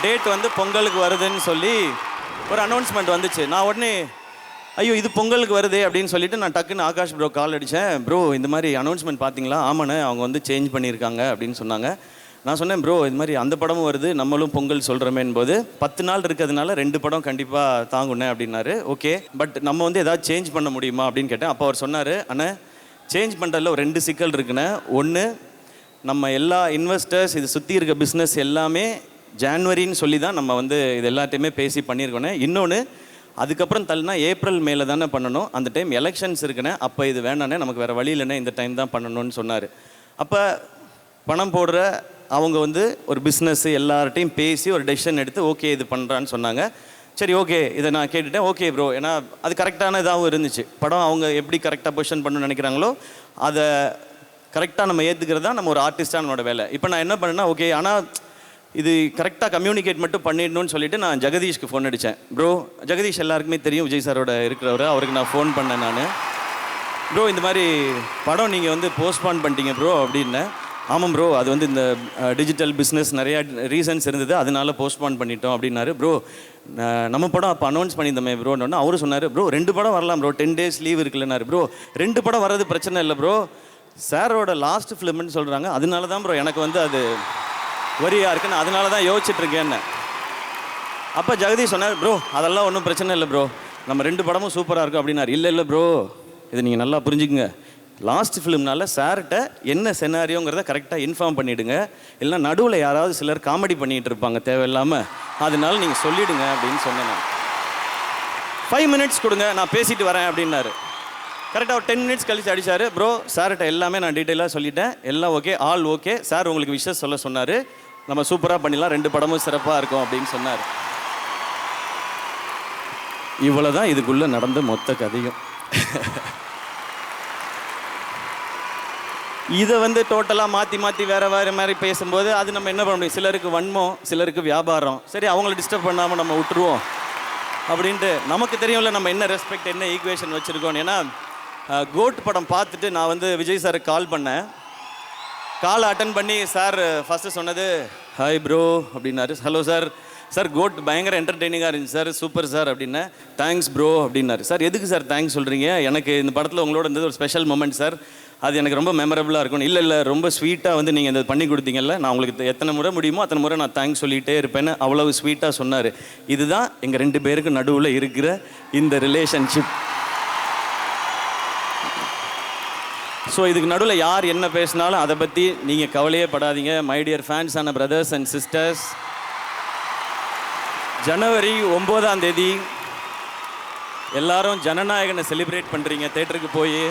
டேட் வந்து பொங்கலுக்கு வருதுன்னு சொல்லி ஒரு அனௌன்ஸ்மெண்ட் வந்துச்சு. நான் உடனே ஐயோ இது பொங்கலுக்கு வருது அப்படின்னு சொல்லிட்டு நான் டக்குன்னு ஆகாஷ் ப்ரோ கால் அடித்தேன். ப்ரோ இந்த மாதிரி அனௌன்ஸ்மெண்ட் பார்த்தீங்களா? ஆமாண்ணே, அவங்க வந்து சேஞ்ச் பண்ணியிருக்காங்க அப்படின்னு சொன்னாங்க. நான் சொன்னேன், ப்ரோ இது மாதிரி அந்த படமும் வருது, நம்மளும் பொங்கல் சொல்கிறோமேன் போது 10 நாள் இருக்கிறதுனால 2 படம் கண்டிப்பாக தாங்குண்ணே அப்படின்னாரு. ஓகே, பட் நம்ம வந்து ஏதாவது சேஞ்ச் பண்ண முடியுமா அப்படின்னு கேட்டேன். அப்போ அவர் சொன்னார், அண்ணே சேஞ்ச் பண்ணுறதுல ஒரு 2 சிக்கல் இருக்குண்ணே. ஒன்று, நம்ம எல்லா இன்வெஸ்டர்ஸ் இது சுற்றி இருக்க பிஸ்னஸ் எல்லாமே ஜான்வரின்னு சொல்லி தான் நம்ம வந்து இது எல்லாத்தையுமே பேசி பண்ணியிருக்கோண்ணே. இன்னொன்று, அதுக்கப்புறம் தள்ளினா ஏப்ரல் மேலே தானே பண்ணணும், அந்த டைம் எலெக்ஷன்ஸ் இருக்குண்ணே, அப்போ இது வேணாண்ணே, நமக்கு வேறு வழி இல்லைண்ணே, இந்த டைம் தான் பண்ணணும்னு சொன்னார். அப்போ பணம் போடுற அவங்க வந்து ஒரு பிஸ்னஸ்ஸு எல்லார்ட்டையும் பேசி ஒரு டெசிஷன் எடுத்து ஓகே இது பண்ணுறான்னு சொன்னாங்க. சரி ஓகே, இதை நான் கேட்டுட்டேன். ஓகே ப்ரோ, ஏன்னா அது கரெக்டான இதாகவும் இருந்துச்சு. படம் அவங்க எப்படி கரெக்டாக பொசிஷன் பண்ணணும்னு நினைக்கிறாங்களோ அதை கரெக்டாக நம்ம ஏற்றுக்கிறது தான் நம்ம ஒரு ஆர்டிஸ்டாக நம்மளோட வேலை. இப்போ நான் என்ன பண்ணேன்னா, ஓகே ஆனால் இது கரெக்டாக கம்யூனிகேட் மட்டும் பண்ணிடணும்னு சொல்லிட்டு நான் ஜெகதீஷ்க்கு ஃபோன் அடித்தேன். ப்ரோ, ஜெகதீஷ் எல்லாருக்குமே தெரியும், விஜய் சாரோட இருக்கிறவர், அவருக்கு நான் ஃபோன் பண்ணேன். நான் ப்ரோ இந்த மாதிரி படம் நீங்கள் வந்து போஸ்ட்பான் பண்ணிட்டீங்க ப்ரோ அப்படின்னேன். ஆமாம் ப்ரோ, அது வந்து இந்த டிஜிட்டல் பிஸ்னஸ் நிறையா ரீசன்ஸ் இருந்தது, அதனால போஸ்ட்பான் பண்ணிட்டோம் அப்படின்னாரு. ப்ரோ நம்ம படம் அப்போ அனௌன்ஸ் பண்ணியிருந்தோமே ப்ரோன்னு அவரும் சொன்னார், ப்ரோ 2 படம் வரலாம் ப்ரோ, 10 days லீவ் இருக்குல்லனாரு. ப்ரோ 2 படம் வர்றது பிரச்சனை இல்லை ப்ரோ, சாரோட லாஸ்ட் ஃபிலிம்னு சொல்கிறாங்க, அதனால தான் ப்ரோ எனக்கு வந்து அது வரியாக இருக்குன்னு அதனால தான் யோசிச்சுட்ருக்கேன்னு. அப்போ ஜெகதீஷ் சொன்னார், ப்ரோ அதெல்லாம் ஒன்றும் பிரச்சனை இல்லை ப்ரோ, நம்ம 2 படமும் சூப்பராக இருக்கும் அப்படின்னாரு. இல்லை ப்ரோ, இது நீங்கள் நல்லா புரிஞ்சுக்குங்க, லாஸ்ட் ஃபிலிம்னால சார்கிட்ட என்ன செனாரியோங்கிறத கரெக்டாக இன்ஃபார்ம் பண்ணிவிடுங்க, இல்லைனா நடுவில் யாராவது சிலர் காமெடி பண்ணிகிட்டு இருப்பாங்க தேவையில்லாமல், அதனால நீங்கள் சொல்லிவிடுங்க அப்படின்னு சொன்னேன். நான் 5 minutes கொடுங்க, நான் பேசிட்டு வரேன் அப்படின்னாரு. கரெக்டாக ஒரு 10 minutes கழிச்சு அடித்தார். ப்ரோ சார்கிட்ட எல்லாமே நான் டீட்டெயிலாக சொல்லிட்டேன், எல்லாம் ஓகே, ஆல் ஓகே, சார் உங்களுக்கு விஷயம் சொல்ல சொன்னார், நம்ம சூப்பராக பண்ணிடலாம், 2 படமும் சிறப்பாக இருக்கும் அப்படின்னு சொன்னார். இவ்வளோ தான் இதுக்குள்ளே நடந்த மொத்த கதையும். இதை வந்து டோட்டலாக மாற்றி வேறு மாதிரி பேசும்போது அது நம்ம என்ன பண்ண முடியும், சிலருக்கு வன்மம், சிலருக்கு வியாபாரம், சரி அவங்கள டிஸ்டர்ப் பண்ணாமல் நம்ம விட்டுருவோம். அப்படின்ட்டு நமக்கு தெரியும்ல நம்ம என்ன ரெஸ்பெக்ட் என்ன ஈக்குவேஷன் வச்சுருக்கோம். ஏன்னா கோட் படம் பார்த்துட்டு நான் வந்து விஜய் சாருக்கு கால் பண்ணேன். கால் அட்டன் பண்ணி சார் ஃபஸ்ட்டு சொன்னது ஹாய் ப்ரோ அப்படின்னாரு. ஹலோ சார், சார் கோட் பயங்கர என்டர்டெய்னிங்காக இருந்துச்சு சார், சூப்பர் சார் அப்படின்னேன். தேங்க்ஸ் ப்ரோ அப்படின்னாரு. சார் எதுக்கு சார் தேங்க்ஸ் சொல்கிறீங்க? எனக்கு இந்த படத்தில் உங்களோட இருந்தது ஒரு ஸ்பெஷல் மூமெண்ட் சார், அது எனக்கு ரொம்ப மெமரபுளாக இருக்கும். இல்லை ரொம்ப ஸ்வீட்டாக வந்து நீங்கள் இந்த பண்ணி கொடுத்தீங்கல்ல, நான் உங்களுக்கு எத்தனை முறை முடியுமோ அத்தனை முறை நான் தேங்க்ஸ் சொல்லிகிட்டே இருப்பேன்னு அவ்வளவு ஸ்வீட்டாக சொன்னார். இதுதான் எங்கள் 2 பேருக்கு நடுவில் இருக்கிற இந்த ரிலேஷன்ஷிப். ஸோ இதுக்கு நடுவில் யார் என்ன பேசினாலும் அதை பற்றி நீங்கள் கவலையே படாதீங்க. மை டியர் ஃபேன்ஸ் ஆன பிரதர்ஸ் அண்ட் சிஸ்டர்ஸ், ஜனவரி 9ஆம் தேதி எல்லாரும் ஜனநாயகனை செலிப்ரேட் பண்ணுறீங்க தேட்டருக்கு போய்.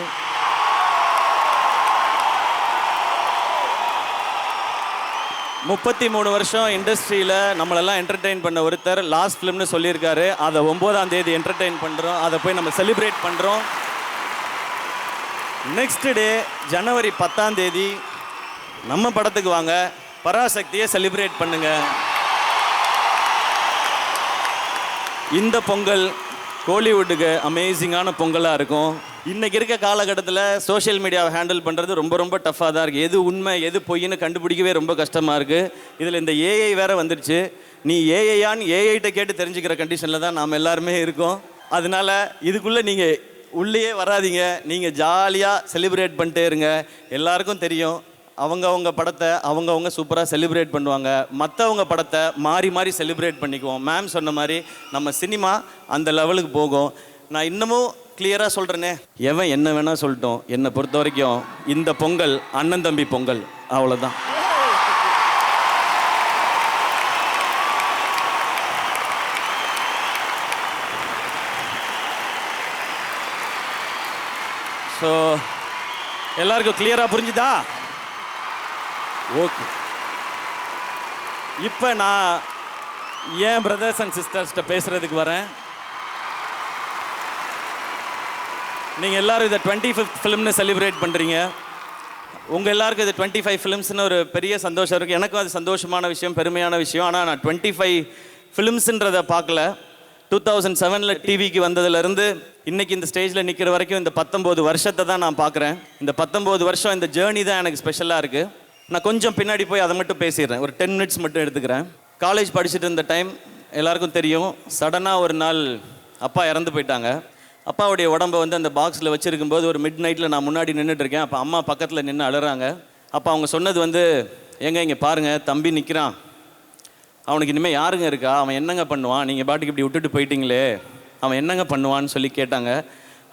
முப்பத்தி 3 வருஷம் இண்டஸ்ட்ரியில் நம்மளெல்லாம் என்டர்டெயின் பண்ண ஒருத்தர் லாஸ்ட் ஃபிலிம்னு சொல்லியிருக்காரு. அதை 9ஆம் தேதி என்டர்டெயின் பண்ணுறோம், அதை போய் நம்ம செலிப்ரேட் பண்ணுறோம். நெக்ஸ்ட் டே ஜனவரி 10ஆம் தேதி நம்ம படத்துக்கு வாங்க, பராசக்தியை செலிப்ரேட் பண்ணுங்க. இந்த பொங்கல் கோலிவுட்டுக்கு அமேசிங்கான பொங்கலாக இருக்கும். இன்றைக்கி இருக்க காலகட்டத்தில் சோஷியல் மீடியாவை ஹேண்டில் பண்ணுறது ரொம்ப டஃப்பாக தான் இருக்குது. எது உண்மை எது பொய்ன்னு கண்டுபிடிக்கவே ரொம்ப கஷ்டமாக இருக்குது. இதில் இந்த ஏஐ வேறு வந்துடுச்சு. நீ ஏஐயான்னு ஏஐட்ட கேட்டு தெரிஞ்சுக்கிற கண்டிஷனில் தான் நாம் எல்லாருமே இருக்கோம். அதனால் இதுக்குள்ளே நீங்கள் உள்ளேயே வராதிங்க, நீங்கள் ஜாலியாக செலிப்ரேட் பண்ணிட்டே இருங்க. எல்லாருக்கும் தெரியும் அவங்கவுங்க படத்தை அவங்கவுங்க சூப்பராக செலிப்ரேட் பண்ணுவாங்க, மற்றவங்க படத்தை மாறி செலிப்ரேட் பண்ணிக்குவோம். மேம் சொன்ன மாதிரி நம்ம சினிமா அந்த லெவலுக்கு போகும். நான் இன்னமும் கிளியராக சொல்கிறேனே, எவன் என்ன வேணால் சொல்லட்டும், என்னை பொறுத்த வரைக்கும் இந்த பொங்கல் அண்ணன் தம்பி பொங்கல், அவ்வளோதான். ஸோ எல்லாருக்கும் கிளியராக புரிஞ்சுதா? ஓகே. இப்போ நான் ஏன் பிரதர்ஸ் அண்ட் சிஸ்டர்ஸ்கிட்ட பேசுகிறதுக்கு வரேன். நீங்கள் எல்லோரும் இதை 25th ஃபிலிம்னு செலிப்ரேட் பண்ணுறீங்க. உங்கள் எல்லாருக்கும் இது 25 ஃபிலிம்ஸ்னு ஒரு பெரிய சந்தோஷம் இருக்குது. எனக்கும் அது சந்தோஷமான விஷயம், பெருமையான விஷயம். ஆனால் நான் 25 ஃபிலிம்ஸுன்றதை பார்க்கல. 2007 டிவிக்கு வந்ததுலேருந்து இன்றைக்கி இந்த ஸ்டேஜில் நிற்கிற வரைக்கும் இந்த 19 வருஷத்தை தான் நான் பார்க்குறேன். இந்த 19 வருஷம் இந்த ஜேர்னி தான் எனக்கு ஸ்பெஷலாக இருக்குது. நான் கொஞ்சம் பின்னாடி போய் அதை மட்டும் பேசிடுறேன், ஒரு 10 மினிட்ஸ் மட்டும் எடுத்துக்கிறேன். காலேஜ் படிச்சுட்டு இருந்த டைம் எல்லாருக்கும் தெரியும், சடனாக ஒரு நாள் அப்பா இறந்து போயிட்டாங்க. அப்பாவுடைய உடம்பை வந்து அந்த பாக்ஸில் வச்சுருக்கும்போது ஒரு மிட் நைட்டில் நான் முன்னாடி நின்றுட்டுருக்கேன். அப்போ அம்மா பக்கத்தில் நின்று அழுறாங்க. அப்போ அவங்க சொன்னது வந்து, ஏங்க இங்கே பாருங்கள் தம்பி நிற்கிறான், அவனுக்கு இனிமேல் யாருங்க இருக்கா, அவன் என்னங்க பண்ணுவான், நீங்கள் பாட்டுக்கு இப்படி விட்டுட்டு போயிட்டீங்களே, அவன் என்னங்க பண்ணுவான்னு சொல்லி கேட்டாங்க.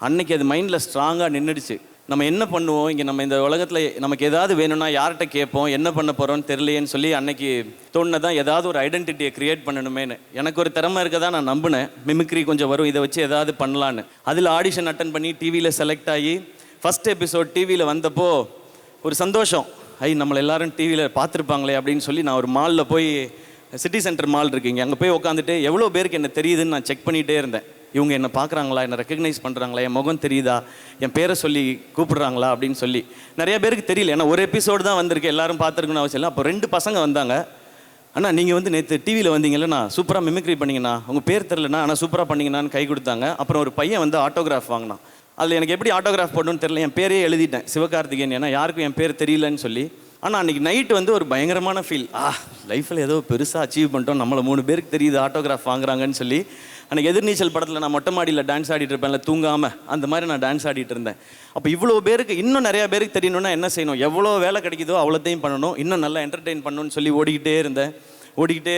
அன்னைக்கு அது மைண்டில் ஸ்ட்ராங்காக நின்றுடுச்சு. நம்ம என்ன பண்ணுவோம் இங்கே, நம்ம இந்த உலகத்தில் நமக்கு ஏதாவது வேணும்னா யார்கிட்ட கேட்போம், என்ன பண்ண போகிறோன்னு தெரியலையேன்னு சொல்லி அன்னைக்கு தோணுதான் ஏதாவது ஒரு ஐடென்டிட்டியை க்ரியேட் பண்ணணுமேனு. எனக்கு ஒரு திறமை இருக்கதான் நான் நம்பினேன், மிமிக்ரி கொஞ்சம் வரும், இதை வச்சு ஏதாவது பண்ணலான்னு. அதில் ஆடிஷன் அட்டன் பண்ணி டிவியில் செலக்ட் ஆகி ஃபஸ்ட் எபிசோட் டிவியில் வந்தப்போ ஒரு சந்தோஷம். நம்மளை எல்லாரும் டிவியில் பார்த்துருப்பாங்களே அப்படின்னு சொல்லி நான் ஒரு மாலில் போய், சிட்டி சென்டர் மால் இருக்குங்க, அங்கே போய் உட்காந்துட்டு எவ்வளோ பேருக்கு என்ன தெரியுதுன்னு நான் செக் பண்ணிகிட்டே இருந்தேன். இவங்க என்ன பார்க்குறாங்களா, என்ன ரெக்கக்னைஸ் பண்ணுறாங்களா, என் முகம் தெரியுதா, என் பேரை சொல்லி கூப்பிடுறாங்களா அப்படின்னு சொல்லி. நிறைய பேருக்கு தெரியல, ஏன்னா ஒரு எபிசோடு தான் வந்திருக்கு, எல்லாரும் பார்த்துருக்குன்னு அவசியம் இல்லை. அப்போ 2 பசங்க வந்தாங்க. அண்ணா நீங்கள் வந்து நேற்று டிவியில் வந்தீங்களா, சூப்பராக மிமிக்ரி பண்ணிங்கண்ணா, உங்கள் பேர் தெரிலண்ணா ஆனால் சூப்பராக பண்ணிங்கண்ணான்னு கை கொடுத்தாங்க. அப்புறம் ஒரு பையன் வந்து ஆட்டோகிராஃப் வாங்கினான். அதில் எனக்கு எப்படி ஆட்டோகிராஃப் போடணும்னு தெரியல, என் பேரே எழுதிட்டேன் சிவகார்த்திகேயன், ஏன்னா யாருக்கும் என் பேர் தெரியலன்னு சொல்லி. ஆனால் அன்றைக்கி நைட்டு வந்து ஒரு பயங்கரமான ஃபீல், லைஃப்பில் ஏதோ பெருசாக அச்சீவ் பண்ணிட்டோம், நம்மளை 3 பேருக்கு தெரியுது ஆட்டோகிராஃப் வாங்குறாங்கன்னு சொல்லி. அன்றைக்கி எதிர்நீச்சல் படத்தில் நான் மொட்டை மாடியில் டான்ஸ் ஆடிட்டு இருப்பேன்ல தூங்காமல், அந்த மாதிரி நான் டான்ஸ் ஆடிட்டு இருந்தேன். அப்போ இவ்வளோ பேருக்கு, இன்னும் நிறையா பேருக்கு தெரியணும்னா என்ன செய்யணும், எவ்வளோ வேலை கிடைக்குதோ அவ்வளோத்தையும் பண்ணணும், இன்னும் நல்லா என்டர்டெயின் பண்ணணும்னு சொல்லி ஓடிக்கிட்டே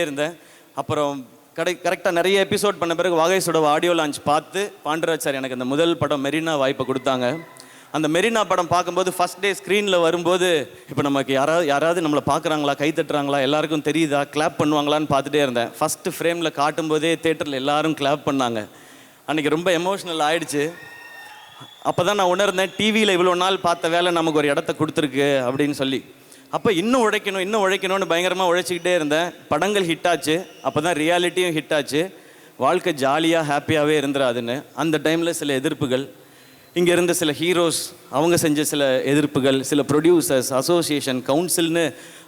இருந்தேன். அப்புறம் கரெக்டாக நிறைய எபிசோட் பண்ண பிறகு வாகைஸோட ஆடியோ லான்ச் பார்த்து பாண்டராஜ் சார் எனக்கு அந்த முதல் படம் மெரினா வாய்ப்பை கொடுத்தாங்க. அந்த மெரினா படம் பார்க்கும்போது ஃபஸ்ட் டே ஸ்க்ரீனில் வரும்போது, இப்போ நமக்கு யாராவது நம்மளை பார்க்குறாங்களா, கை தட்டுறாங்களா, எல்லாருக்கும் தெரியுதா, கிளாப் பண்ணுவாங்களான்னு பார்த்துட்டே இருந்தேன். ஃபஸ்ட்டு ஃப்ரேமில் காட்டும்போதே தேட்டரில் எல்லாரும் கிளாப் பண்ணாங்க. அன்றைக்கி ரொம்ப எமோஷ்னல் ஆகிடுச்சு. அப்போ தான் நான் உணர்ந்தேன், டிவியில் இவ்வளோ நாள் பார்த்த வேலை நமக்கு ஒரு இடத்த கொடுத்துருக்கு அப்படின்னு சொல்லி. அப்போ இன்னும் உழைக்கணும்னு பயங்கரமாக உழைச்சிக்கிட்டே இருந்தேன். படங்கள் ஹிட் ஆச்சு, அப்போ தான் ரியாலிட்டியும் ஹிட் ஆச்சு. வாழ்க்கை ஜாலியாக ஹாப்பியாகவே இருந்துடாதுன்னு அந்த டைமில் சில எதிர்ப்புகள். இங்கே இருந்த சில ஹீரோஸ் அவங்க செஞ்ச சில எதிர்ப்புகள், சில ப்ரொடியூசர்ஸ், அசோசியேஷன், கவுன்சில்னு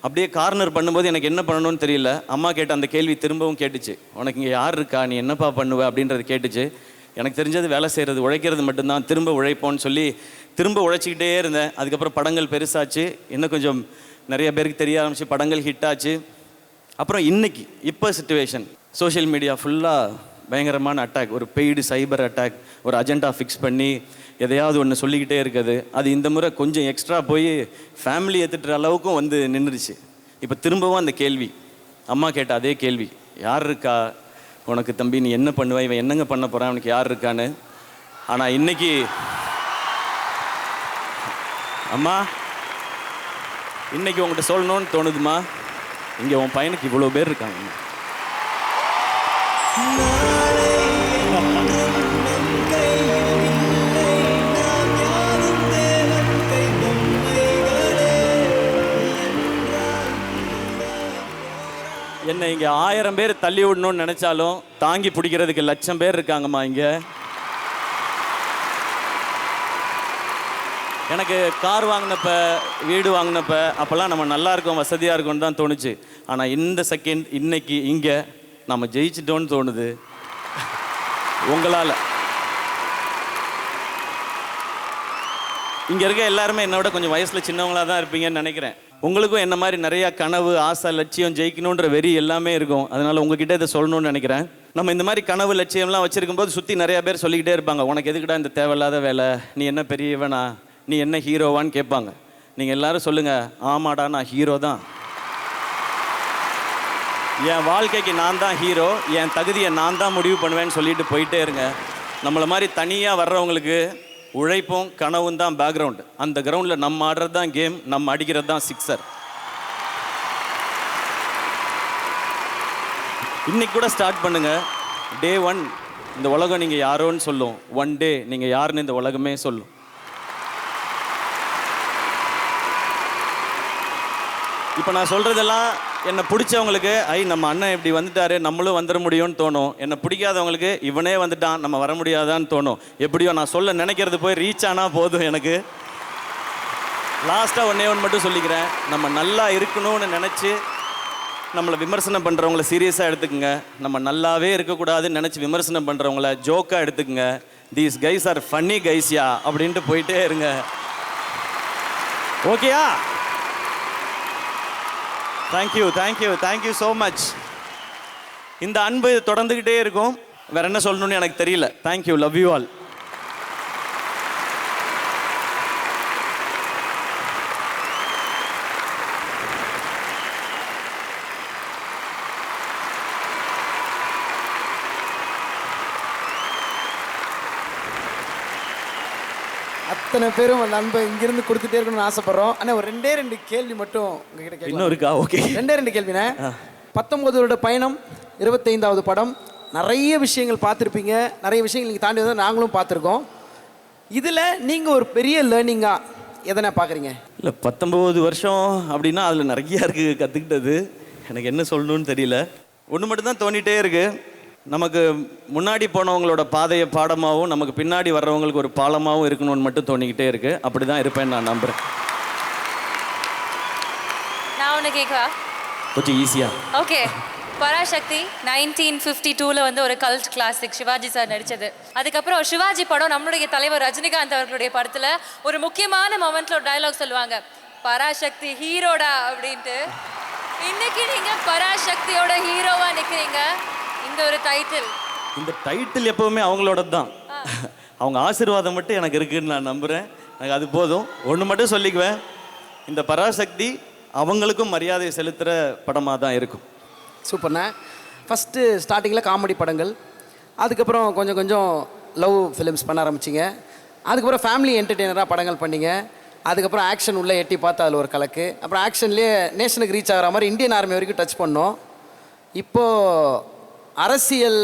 அப்படியே கார்னர் பண்ணும்போது எனக்கு என்ன பண்ணணும்னு தெரியல. அம்மா கேட்ட அந்த கேள்வி திரும்பவும் கேட்டுச்சு, உனக்கு இங்கே யார் இருக்கா, நீ என்னப்பா பண்ணுவ அப்படின்றது கேட்டுச்சு. எனக்கு தெரிஞ்சது வேலை செய்கிறது, உழைக்கிறது மட்டும்தான். திரும்ப உழைப்போன்னு சொல்லி திரும்ப உழைச்சிக்கிட்டே இருந்தேன். அதுக்கப்புறம் படங்கள் பெருசாச்சு, இன்னும் கொஞ்சம் நிறைய பேருக்கு தெரிய ஆரம்பிச்சு, படங்கள் ஹிட் ஆச்சு. அப்புறம் இப்போ சிச்சுவேஷன் சோஷியல் மீடியா ஃபுல்லாக பயங்கரமான அட்டாக், ஒரு பெய்டு சைபர் அட்டாக், ஒரு அஜெண்டா ஃபிக்ஸ் பண்ணி எதையாவது ஒன்று சொல்லிக்கிட்டே இருக்குது. அது இந்த முறை கொஞ்சம் எக்ஸ்ட்ரா போய் ஃபேமிலி ஏற்றுட்டுற அளவுக்கும் வந்து நின்றுச்சு. இப்போ திரும்பவும் அந்த கேள்வி, அம்மா கேட்ட அதே கேள்வி, யார் இருக்கா உனக்கு தம்பி, நீ என்ன பண்ணுவ, இவன் என்னங்க பண்ண போகிறான், அவனுக்கு யார் இருக்கான்னு. ஆனால் இன்னைக்கு அம்மா இன்னைக்கு உங்கள்கிட்ட சொல்லணும்னு தோணுதுமா, இங்கே உன் பையனுக்கு இவ்வளோ பேர் இருக்காங்க. என்ன இங்கே 1000 பேர் தள்ளி விடணும்னு நினைச்சாலும் தாங்கி பிடிக்கிறதுக்கு 1,00,000 பேர் இருக்காங்கம்மா இங்கே. எனக்கு கார் வாங்கினப்ப, வீடு வாங்கினப்ப அப்போல்லாம் நம்ம நல்லா இருக்கோம், வசதியாக இருக்கோம்னு தான் தோணுச்சு. ஆனால் இந்த செகண்ட் இன்னைக்கு இங்கே நம்ம ஜெயிச்சிட்டோன்னு தோணுது உங்களால். இங்கே இருக்க எல்லாருமே என்னோட கொஞ்சம் வயசில் சின்னவங்களாக தான் இருப்பீங்கன்னு நினைக்கிறேன். உங்களுக்கும் என்ன மாதிரி நிறையா கனவு, ஆசை, லட்சியம், ஜெயிக்கணுன்ற வெறி எல்லாமே இருக்கும். அதனால் உங்ககிட்ட இதை சொல்லணும்னு நினைக்கிறேன். நம்ம இந்த மாதிரி கனவு, லட்சியம்லாம் வச்சுருக்கும் போது சுற்றி நிறையா பேர் சொல்லிக்கிட்டே இருப்பாங்க, உனக்கு எதுக்குடா இந்த தேவையில்லாத வேலை, நீ என்ன பெரியவனா, நீ என்ன ஹீரோவான்னு கேட்பாங்க. நீங்கள் எல்லாரும் சொல்லுங்கள், ஆமாடா நான் ஹீரோ தான், என் வாழ்க்கைக்கு நான் தான் ஹீரோ, என் தகுதியை நான் தான் முடிவு பண்ணுவேன்னு சொல்லிட்டு போயிட்டே இருங்க. நம்மளை மாதிரி தனியாக வர்றவங்களுக்கு உழைப்பும் கனவும் தான் பேக்ரவுண்டு. அந்த கிரவுண்டில் நம்ம ஆடுறது தான் கேம், நம்ம அடிக்கிறது தான் சிக்ஸர். இன்னைக்கு கூட ஸ்டார்ட் பண்ணுங்க. டே 1 இந்த உலகம் நீங்கள் யாரோன்னு சொல்லும். 1 டே நீங்கள் யாருன்னு இந்த உலகமே சொல்லும். இப்போ நான் சொல்கிறதெல்லாம் என்னை பிடிச்சவங்களுக்கு நம்ம அண்ணன் இப்படி வந்துட்டாரு, நம்மளும் வந்துட முடியும்னு தோணும். என்னை பிடிக்காதவங்களுக்கு இவனே வந்துட்டான், நம்ம வர முடியாதான்னு தோணும். எப்படியோ நான் சொல்ல நினைக்கிறது போய் ரீச் ஆனால் போதும். எனக்கு லாஸ்ட்டாக ஒன்றே மட்டும் சொல்லிக்கிறேன், நம்ம நல்லா இருக்கணும்னு நினச்சி நம்மளை விமர்சனம் பண்ணுறவங்கள சீரியஸாக எடுத்துக்கங்க. நம்ம நல்லாவே இருக்கக்கூடாதுன்னு நினச்சி விமர்சனம் பண்ணுறவங்கள ஜோக்காக எடுத்துக்கங்க. தீஸ் கைஸ் ஆர் ஃபன்னி கைஸ்யா அப்படின்ட்டு போயிட்டே இருங்க. ஓகேயா? Thank you so much. இந்த அன்பு தொடர்ந்துக்கிட்டே இருக்கும். வேற என்ன சொல்லணும்னு எனக்கு தெரியல. Thank you, love you all. அத்தனை பேரும் அந்த அன்பை இங்கிருந்து கொடுத்துட்டே இருக்கணும்னு ஆசைப்படுறோம். ஆனால் ஒரு 2 கேள்வி மட்டும் உங்ககிட்ட கேட்கலாம். இன்னும் இருக்கா? ஓகே, 2 கேள்விண்ணே. 19 வருட பயணம், 25வது படம், நிறைய விஷயங்கள் பார்த்துருப்பீங்க, நிறைய விஷயங்கள் நீங்கள் தாண்டி வந்து நாங்களும் பார்த்துருக்கோம். இதில் நீங்கள் ஒரு பெரிய லேர்னிங்காக எதனா பார்க்குறீங்க? இல்லை, 19 வருஷம் அப்படின்னா அதில் நிறையா இருக்குது கற்றுக்கிட்டது. எனக்கு என்ன சொல்லணும்னு தெரியல. ஒன்று மட்டும்தான் தோண்டிகிட்டே இருக்குது, நமக்கு முன்னாடி போனவங்களோட பாதையை பாடமாகவும் நமக்கு பின்னாடி வர்றவங்களுக்கு ஒரு பாலமாகவும் இருக்கணும்னு மட்டும் தோணிக்கிட்டே இருக்குது. அப்படி தான் இருப்பேன்னு நான் நம்புகிறேன். நான் ஒன்று கேட்கவா? கொஞ்சம் ஈஸியாக. ஓகே. பராசக்தி 1952 வந்து ஒரு கல்ட் கிளாசிக், சிவாஜி சார் நடித்தது. அதுக்கப்புறம் சிவாஜி படம் நம்மளுடைய தலைவர் ரஜினிகாந்த் அவர்களுடைய படத்தில் ஒரு முக்கியமான மொமெண்ட்டில் ஒரு டயலாக் சொல்லுவாங்க, பராசக்தி ஹீரோடா அப்படின்ட்டு. இன்னைக்கு நீங்கள் பராசக்தியோட ஹீரோவாக நிற்கிறீங்க. இந்த ஒரு டைட்டில், இந்த டைட்டில் எப்போவுமே அவங்களோட தான். அவங்க ஆசீர்வாதம் மட்டும் எனக்கு இருக்குன்னு நான் நம்புகிறேன். எனக்கு அது போதும். ஒன்று மட்டும் சொல்லிக்குவேன், இந்த பராசக்தி அவங்களுக்கும் மரியாதை செலுத்துகிற படமாக தான் இருக்கும். சூப்பர்ண்ணே. ஃபஸ்ட்டு ஸ்டார்டிங்கில் காமெடி படங்கள், அதுக்கப்புறம் கொஞ்சம் கொஞ்சம் லவ் ஃபிலிம்ஸ் பண்ண ஆரம்பிச்சிங்க, அதுக்கப்புறம் ஃபேமிலி என்டர்டெய்னராக படங்கள் பண்ணிங்க, அதுக்கப்புறம் ஆக்ஷன் உள்ளே எட்டி பார்த்து அதில் ஒரு கலக்கு, அப்புறம் ஆக்ஷன்லேயே நேஷனுக்கு ரீச் ஆகிற மாதிரி இந்தியன் ஆர்மி வரைக்கும் டச் பண்ணோம். இப்போது அரசியல்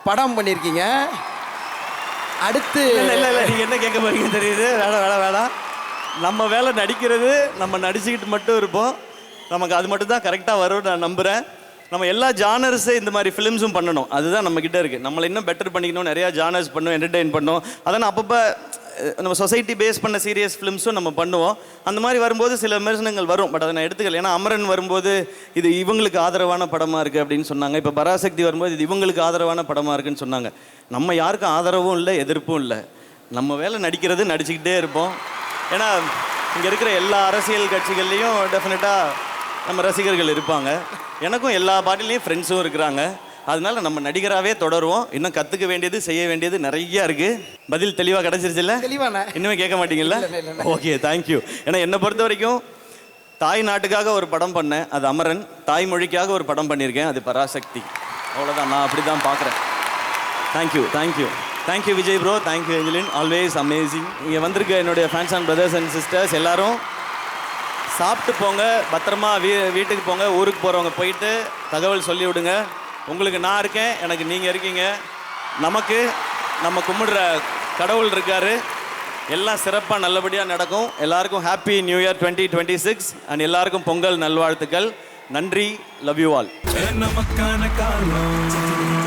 படம் பண்ணியிருக்கீங்க. அடுத்து இல்லை நீங்கள் என்ன கேட்க போறீங்க தெரியுது. வேணாம். நம்ம வேலை நடிக்கிறது, நம்ம நடிச்சுக்கிட்டு மட்டும் இருப்போம். நமக்கு அது மட்டும் தான் கரெக்டாக வரும்னு நான் நம்புகிறேன். நம்ம எல்லா ஜானர்ஸ் இந்த மாதிரி ஃபிலிம்ஸும் பண்ணணும். அதுதான் நம்ம கிட்ட இருக்குது. நம்மளை இன்னும் பெட்டர் பண்ணிக்கணும். நிறையா ஜானர்ஸ் பண்ணணும், என்டர்டெயின் பண்ணணும். அதான் அப்பப்போ நம்ம சொசைட்டி பேஸ் பண்ண சீரியஸ் ஃபிலிம்ஸும் நம்ம பண்ணுவோம். அந்த மாதிரி வரும்போது சில விமர்சனங்கள் வரும். பட் அதை நான் எடுத்துக்கல. ஏன்னா அமரன் வரும்போது இது இவங்களுக்கு ஆதரவான படமாக இருக்குது அப்படின்னு சொன்னாங்க. இப்போ பராசக்தி வரும்போது இது இவங்களுக்கு ஆதரவான படமாக இருக்குன்னு சொன்னாங்க. நம்ம யாருக்கும் ஆதரவும் இல்லை, எதிர்ப்பும் இல்லை. நம்ம வேலை நடிக்கிறது, நடிச்சுக்கிட்டே இருப்போம். ஏன்னா இங்கே இருக்கிற எல்லா அரசியல் கட்சிகள்லேயும் டெஃபினட்டாக நம்ம ரசிகர்கள் இருப்பாங்க. எனக்கும் எல்லா பார்ட்டிலையும் ஃப்ரெண்ட்ஸும் இருக்கிறாங்க. அதனால நம்ம நடிகராகவே தொடருவோம். இன்னும் கற்றுக்க வேண்டியது, செய்ய வேண்டியது நிறைய இருக்குது. பதில் தெளிவாக கிடச்சிருச்சுல்ல? தெளிவான இன்னுமே கேட்க மாட்டீங்கல்ல? Okay, thank you. ஏன்னா என்னை பொறுத்த வரைக்கும் தாய் நாட்டுக்காக ஒரு படம் பண்ணேன், அது அமரன். தாய்மொழிக்காக ஒரு படம் பண்ணியிருக்கேன், அது பராசக்தி. அவ்வளோதான், நான் அப்படி தான் பார்க்குறேன். Thank you, thank you, thank you Vijay bro, thank you Angeline, always amazing. இங்கே வந்திருக்க என்னுடைய fans and brothers and sisters எல்லாரும் சாப்பிட்டு போங்க, பத்திரமா வீட்டுக்கு போங்க. ஊருக்கு போகிறவங்க போயிட்டு தகவல் சொல்லி விடுங்க. உங்களுக்கு நான் இருக்கேன், எனக்கு நீங்கள் இருக்கீங்க. நமக்கு நம்ம கும்பிடுற கடவுள் இருக்காரு. எல்லாம் சிறப்பாக நல்லபடியாக நடக்கும். எல்லாருக்கும் ஹாப்பி நியூ இயர் 2026 அண்ட் எல்லாருக்கும் பொங்கல் நல்வாழ்த்துக்கள். நன்றி, லவ் யூ ஆல். நமக்கான காலம்